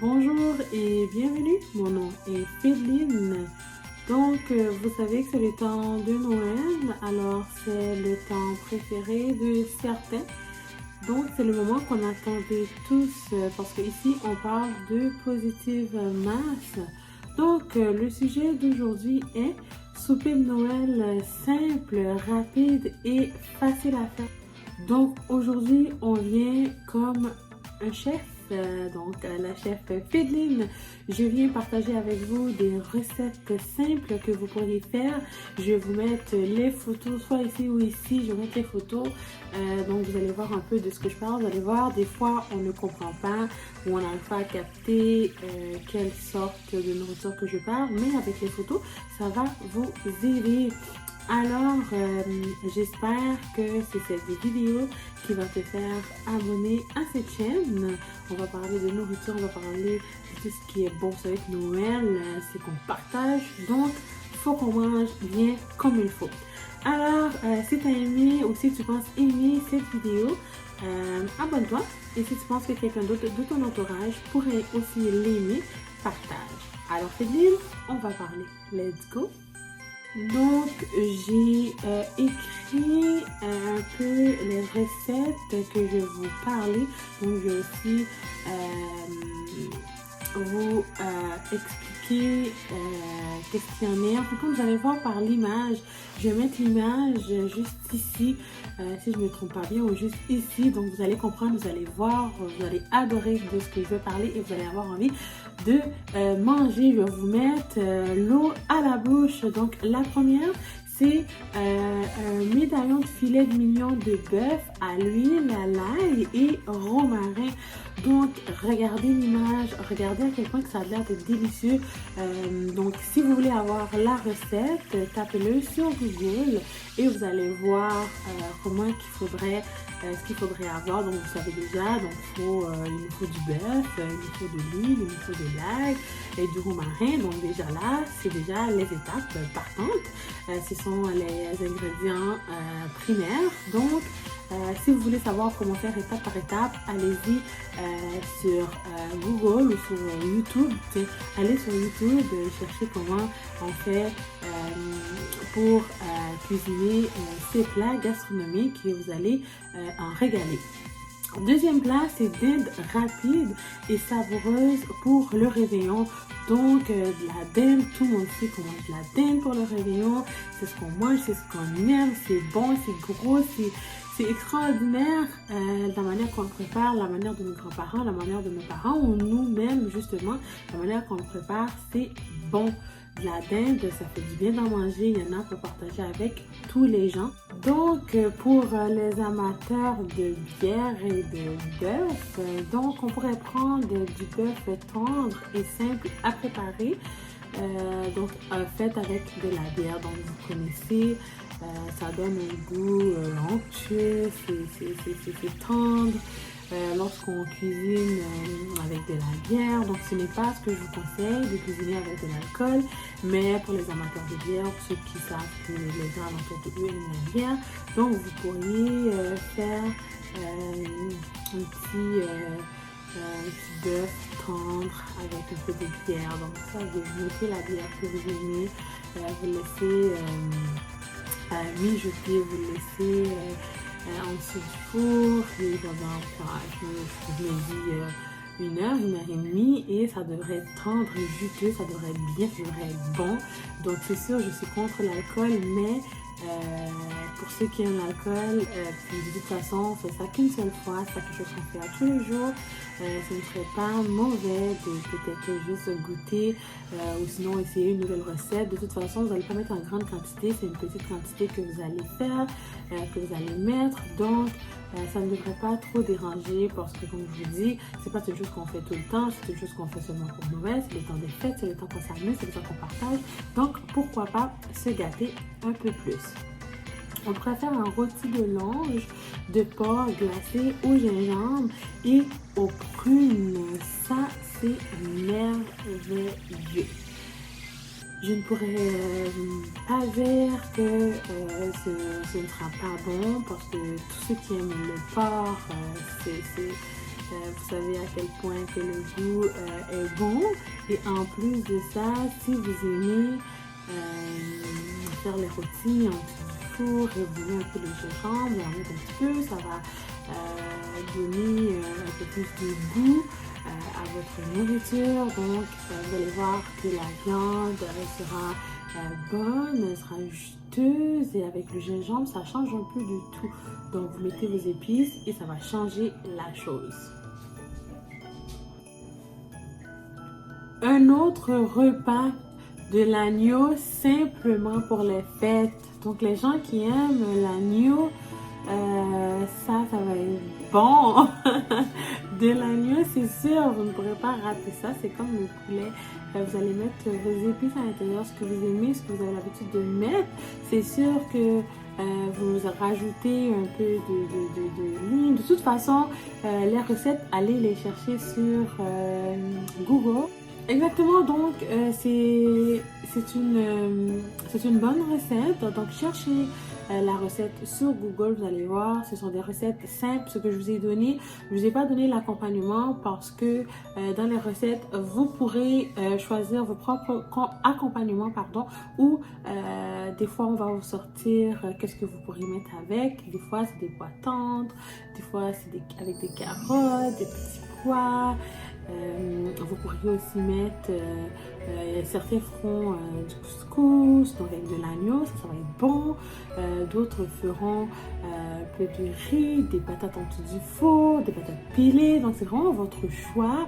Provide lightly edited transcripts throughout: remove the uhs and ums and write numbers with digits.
Bonjour et bienvenue, mon nom est Féline. Donc, vous savez que c'est le temps de Noël, alors c'est le temps préféré de certains. Donc, c'est le moment qu'on attendait tous parce qu'ici, on parle de positive masse. Donc, le sujet d'aujourd'hui est souper de Noël simple, rapide et facile à faire. Donc, aujourd'hui, on vient comme un chef, la chef Féline. Je viens partager avec vous des recettes simples que vous pourriez faire. Je vais vous mettre les photos, soit ici ou ici, je vais mettre les photos. Donc vous allez voir un peu de ce que je parle. Vous allez voir, des fois on ne comprend pas ou on n'arrive pas à capter quelle sorte de nourriture que je parle. Mais avec les photos, ça va vous aider. Alors, j'espère que c'est cette vidéo qui va te faire abonner à cette chaîne. On va parler de nourriture, on va parler de tout ce qui est bon avec Noël, c'est qu'on partage. Donc, il faut qu'on mange bien comme il faut. Alors, si tu as aimé ou si tu penses aimer cette vidéo, abonne-toi. Et si tu penses que quelqu'un d'autre de ton entourage pourrait aussi l'aimer, partage. Alors, Féline, on va parler. Let's go! Donc, j'ai écrit un peu les recettes que je vais vous parler. Donc, je vais aussi vous expliquer qu'est-ce qu'il y en est. En fait, vous allez voir par l'image. Je vais mettre l'image juste ici, si je ne me trompe pas bien, ou juste ici. Donc, vous allez comprendre, vous allez voir, vous allez adorer de ce que je vais parler et vous allez avoir envie de manger. Je vais vous mettre l'eau à la bouche. Donc, la première, c'est un médaillon de filet de mignon de bœuf à l'huile, à l'ail et romarin. Donc, regardez l'image, regardez à quel point que ça a l'air d'être délicieux. Donc, si vous voulez avoir la recette, tapez-le sur Google et vous allez voir comment ce qu'il faudrait avoir. Donc, vous savez déjà, donc il nous faut du bœuf, il nous faut de l'huile, il nous faut de l'ail et du romarin. Donc, déjà là, c'est déjà les étapes partantes. Ce sont les ingrédients primaires. Donc, si vous voulez savoir comment faire étape par étape, allez-y sur Google ou sur YouTube. Allez sur YouTube, cherchez comment on fait pour cuisiner ces plats gastronomiques et vous allez en régaler. Deuxième plat, c'est dinde rapide et savoureuse pour le réveillon. Donc, la dinde, tout le monde sait qu'on mange de la dinde pour le réveillon. C'est ce qu'on mange, c'est ce qu'on aime, c'est bon, c'est gros, c'est extraordinaire la manière qu'on le prépare, la manière de nos grands-parents, la manière de nos parents ou nous-mêmes justement, la manière qu'on le prépare, c'est bon. De la dinde, ça fait du bien d'en manger, il y en a pour partager avec tous les gens. Donc, pour les amateurs de bière et de bœuf, donc on pourrait prendre du bœuf tendre et simple à préparer. Donc, fait avec de la bière, donc vous connaissez, ça donne un goût onctueux, c'est tendre. Lorsqu'on cuisine avec de la bière. Donc, ce n'est pas ce que je vous conseille de cuisiner avec de l'alcool, mais pour les amateurs de bière, pour ceux qui savent que les gens alentours de eux aiment la bière, donc vous pourriez faire un petit bœuf tendre avec un peu de bière. Donc, ça, vous mettez la bière que vous aimez, vous laissez mijoter, vous laissez en dessous du four et pendant, je me dis, 1 heure et demie et ça devrait être tendre et juteux, ça devrait être bien, ça devrait être bon. Donc c'est sûr, je suis contre l'alcool, mais pour ceux qui aiment l'alcool, puis de toute façon, on fait ça qu'une seule fois, c'est pas quelque chose qu'on fait à tous les jours. Ce ne serait pas mauvais de peut-être juste goûter ou sinon essayer une nouvelle recette. De toute façon, vous n'allez pas mettre en grande quantité, c'est une petite quantité que vous allez faire, que vous allez mettre. Donc, ça ne devrait pas trop déranger parce que, comme je vous dis, c'est pas une chose qu'on fait tout le temps, c'est une chose qu'on fait seulement pour Noël, c'est le temps des fêtes, c'est le temps qu'on s'amuse, c'est le temps qu'on partage. Donc, pourquoi pas se gâter un peu plus. On pourrait faire un rôti de longe de porc glacé au gingembre et aux prunes. Ça, c'est merveilleux. Je ne pourrais pas dire que ce ne sera pas bon parce que tous ceux qui aiment le porc, Vous savez à quel point que le goût est bon. Et en plus de ça, si vous aimez faire les rôtis en dessous du four, ébouillir un peu le gingembre, en mettre un petit peu, ça va donner un peu plus de goût à votre nourriture. Donc, vous allez voir que la viande sera bonne, elle sera juteuse et avec le gingembre, ça change un peu de tout. Donc, vous mettez vos épices et ça va changer la chose. Un autre repas de l'agneau simplement pour les fêtes. Donc, les gens qui aiment l'agneau, ça va être bon. De l'agneau, c'est sûr, vous ne pourrez pas rater ça. C'est comme le poulet. Vous allez mettre vos épices à l'intérieur, ce que vous aimez, ce que vous avez l'habitude de mettre. C'est sûr que vous rajoutez un peu de lime. De toute façon, les recettes, allez les chercher sur Google. Exactement, donc c'est une bonne recette. Donc cherchez la recette sur Google, vous allez voir, ce sont des recettes simples. Ce que je vous ai donné, je ne vous ai pas donné l'accompagnement parce que dans les recettes, vous pourrez choisir vos propres accompagnements, ou des fois on va vous sortir qu'est-ce que vous pourrez mettre avec. Des fois c'est des pois tendres, des fois c'est avec des carottes, des petits pois. Vous pourriez aussi mettre certains feront du couscous, donc avec de l'agneau, ça va être bon. D'autres feront un peu de riz, des patates en dessous du four, des patates pilées. Donc c'est vraiment votre choix,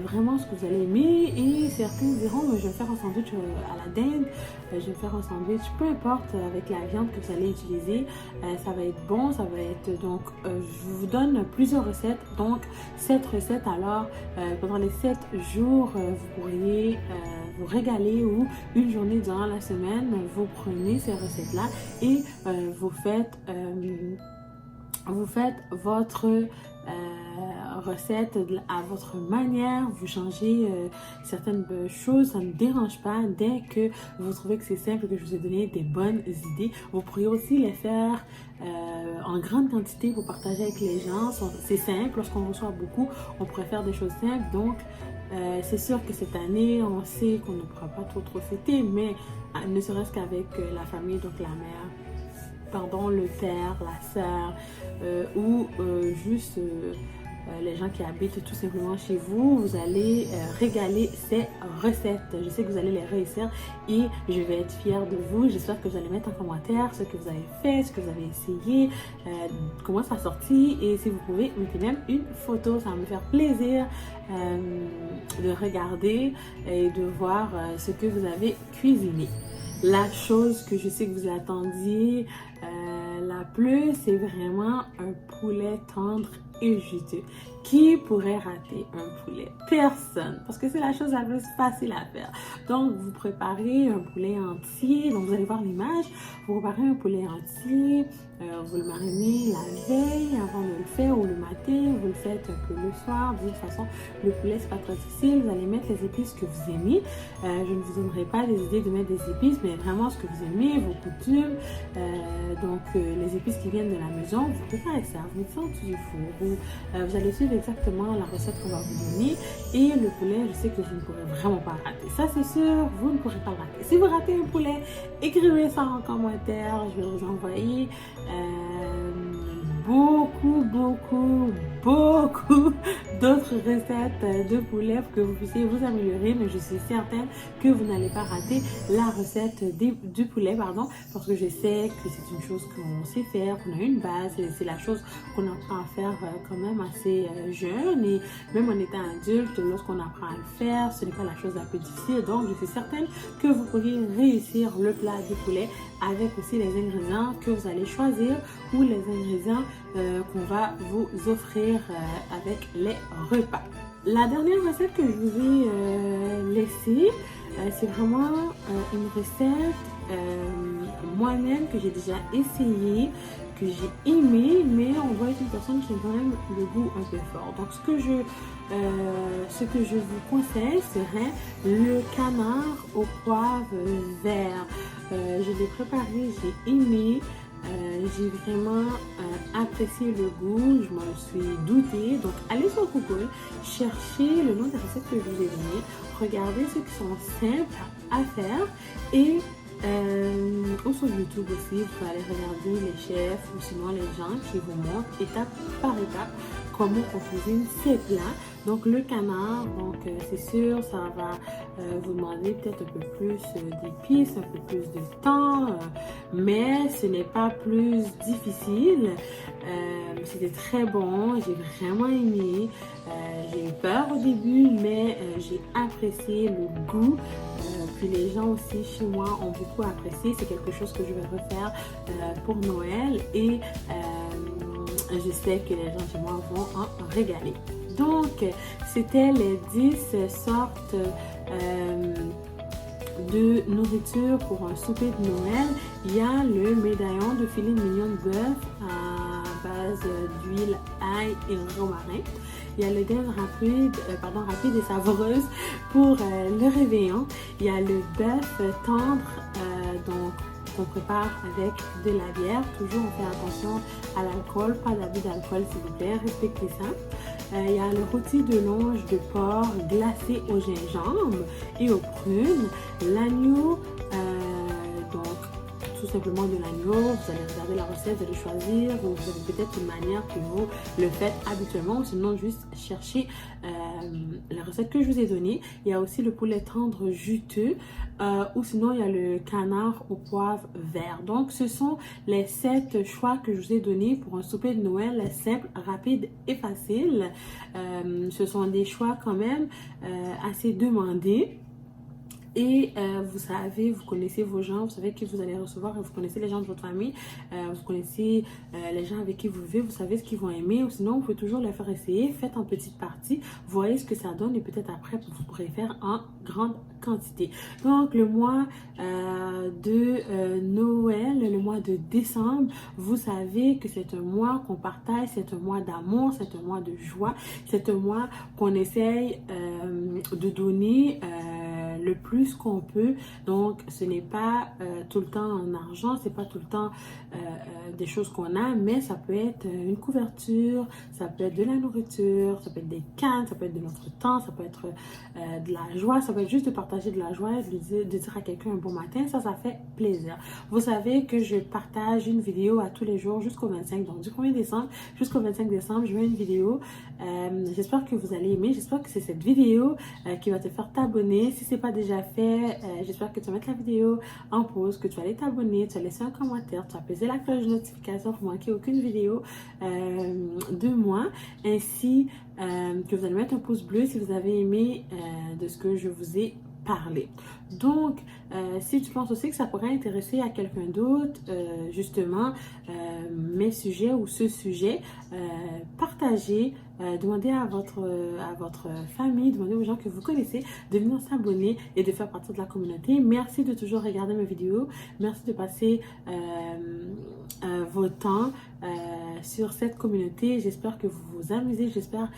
vraiment ce que vous allez aimer. Et certains diront, je vais faire un sandwich à la dinde, je vais faire un sandwich, peu importe, avec la viande que vous allez utiliser. Ça va être bon, ça va être donc, je vous donne plusieurs recettes. Donc cette recette alors, pendant les 7 jours, vous pourriez vous régaler, ou une journée durant la semaine, vous prenez ces recettes-là et vous faites votre recette à votre manière. Vous changez certaines choses, ça ne dérange pas. Dès que vous trouvez que c'est simple, que je vous ai donné des bonnes idées, vous pourriez aussi les faire en grande quantité pour partager avec les gens. C'est simple, lorsqu'on reçoit beaucoup, on pourrait faire des choses simples. Donc c'est sûr que cette année, on sait qu'on ne pourra pas trop fêter, mais ne serait-ce qu'avec la famille, donc la mère, le père, la sœur, ou juste les gens qui habitent tout simplement chez vous, vous allez régaler ces recettes. Je sais que vous allez les réussir et je vais être fière de vous. J'espère que vous allez mettre en commentaire ce que vous avez fait, ce que vous avez essayé, comment ça a sorti, et si vous pouvez, mettez même une photo. Ça va me faire plaisir de regarder et de voir ce que vous avez cuisiné. La chose que je sais que vous attendiez la plus, c'est vraiment un poulet tendre et juteux. Qui pourrait rater un poulet? Personne, parce que c'est la chose la plus facile à faire. Donc, vous préparez un poulet entier. Donc, vous allez voir l'image. Vous préparez un poulet entier. Vous le marinez la veille avant de le faire, ou le matin. Vous le faites un peu le soir. De toute façon, le poulet, c'est pas très difficile. Vous allez mettre les épices que vous aimez. Je ne vous donnerai pas des idées de mettre des épices, mais vraiment ce que vous aimez, vos coutumes. Donc, les épices qui viennent de la maison, vous préparez ça. Vous mettez ça en dessous du four. Vous allez suivre exactement la recette qu'on va vous donner. Et le poulet, je sais que vous ne pourrez vraiment pas rater. Ça, c'est sûr, vous ne pourrez pas le rater. Si vous ratez un poulet, écrivez ça en commentaire. Je vais vous envoyer beaucoup d'autres recettes de poulet pour que vous puissiez vous améliorer, mais je suis certaine que vous n'allez pas rater la recette du poulet, parce que je sais que c'est une chose qu'on sait faire, qu'on a une base, c'est la chose qu'on apprend à faire quand même assez jeune, et même en étant adulte, lorsqu'on apprend à le faire, ce n'est pas la chose la plus difficile. Donc je suis certaine que vous pourriez réussir le plat du poulet avec aussi les ingrédients que vous allez choisir, ou les ingrédients qu'on va vous offrir avec les repas. La dernière recette que je vous ai laissée, c'est vraiment une recette moi-même que j'ai déjà essayée, que j'ai aimé, mais on doit être une personne qui a quand même le goût un peu fort. Donc ce que je vous conseille serait le canard au poivre vert. Je l'ai préparé, j'ai aimé. J'ai vraiment apprécié le goût, je m'en suis doutée. Donc allez sur Google, cherchez le nom des recettes que je vous ai données, regardez ceux qui sont simples à faire et ou sur YouTube aussi, vous pouvez aller regarder les chefs ou sinon les gens qui vous montrent étape par étape comment on cuisine ces plats. Donc le canard, donc c'est sûr, ça va vous demander peut-être un peu plus d'épices, un peu plus de temps, mais ce n'est pas plus difficile. C'était très bon, j'ai vraiment aimé. J'ai eu peur au début, mais j'ai apprécié le goût. Puis les gens aussi chez moi ont beaucoup apprécié. C'est quelque chose que je vais refaire pour Noël et je sais que les gens chez moi vont en régaler. Donc, c'était les 10 sortes de nourriture pour un souper de Noël. Il y a le médaillon de filet mignon de bœuf à base d'huile, ail et romarin. Il y a le dinde rapide et savoureuse pour le réveillon. Il y a le bœuf tendre, donc qu'on prépare avec de la bière. Toujours on fait attention à l'alcool, pas d'abus d'alcool s'il vous plaît, respectez ça. Il y a le rôti de longe de porc glacé au gingembre et aux prunes. L'agneau, donc tout simplement de l'agneau. Vous allez regarder la recette, vous allez choisir, ou vous avez peut-être une manière que vous le faites habituellement, ou sinon juste chercher la recette que je vous ai donnée. Il y a aussi le poulet tendre juteux, ou sinon il y a le canard au poivre vert. Donc ce sont les 7 choix que je vous ai donnés pour un souper de Noël simple, rapide et facile. Ce sont des choix quand même assez demandés. Et vous savez, vous connaissez vos gens, vous savez qui vous allez recevoir, vous connaissez les gens de votre famille, vous connaissez les gens avec qui vous vivez, vous savez ce qu'ils vont aimer, ou sinon vous pouvez toujours les faire essayer, faites en petite partie, voyez ce que ça donne et peut-être après vous pourrez faire en grande quantité. Donc le mois de Noël, le mois de décembre, vous savez que c'est un mois qu'on partage, c'est un mois d'amour, c'est un mois de joie, c'est un mois qu'on essaye de donner le plus qu'on peut. Donc ce n'est pas tout le temps en argent, c'est pas tout le temps des choses qu'on a, mais ça peut être une couverture, ça peut être de la nourriture, ça peut être des cannes, ça peut être de notre temps, ça peut être de la joie, ça peut être juste de partager de la joie, de dire à quelqu'un un bon matin, ça fait plaisir. Vous savez que je partage une vidéo à tous les jours jusqu'au 25, donc du 1er décembre jusqu'au 25 décembre, je mets une vidéo. J'espère que vous allez aimer, j'espère que c'est cette vidéo qui va te faire t'abonner. Si c'est pas déjà fait, j'espère que tu vas mettre la vidéo en pause, que tu vas aller t'abonner, tu vas laisser un commentaire, tu vas peser la cloche de notification pour manquer aucune vidéo de moi, ainsi que vous allez mettre un pouce bleu si vous avez aimé de ce que je vous ai parlé. Donc, si tu penses aussi que ça pourrait intéresser à quelqu'un d'autre, justement, mes sujets ou ce sujet, partagez, demandez à votre famille, demandez aux gens que vous connaissez de venir s'abonner et de faire partie de la communauté. Merci de toujours regarder mes vidéos. Merci de passer votre temps sur cette communauté. J'espère que vous vous amusez, j'espère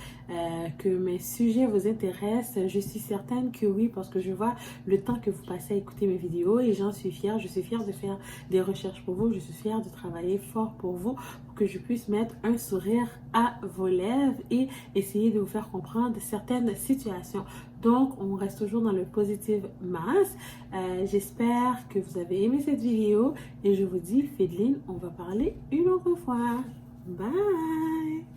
que mes sujets vous intéressent. Je suis certaine que oui, parce que je vois le temps que vous passez à écouter mes vidéos et j'en suis fière. Je suis fière de faire des recherches pour vous, je suis fière de travailler fort pour vous, pour que je puisse mettre un sourire à vos lèvres et essayer de vous faire comprendre certaines situations. Donc, on reste toujours dans le positive mass. J'espère que vous avez aimé cette vidéo et je vous dis, Fédeline, on va parler une autre fois. Bye!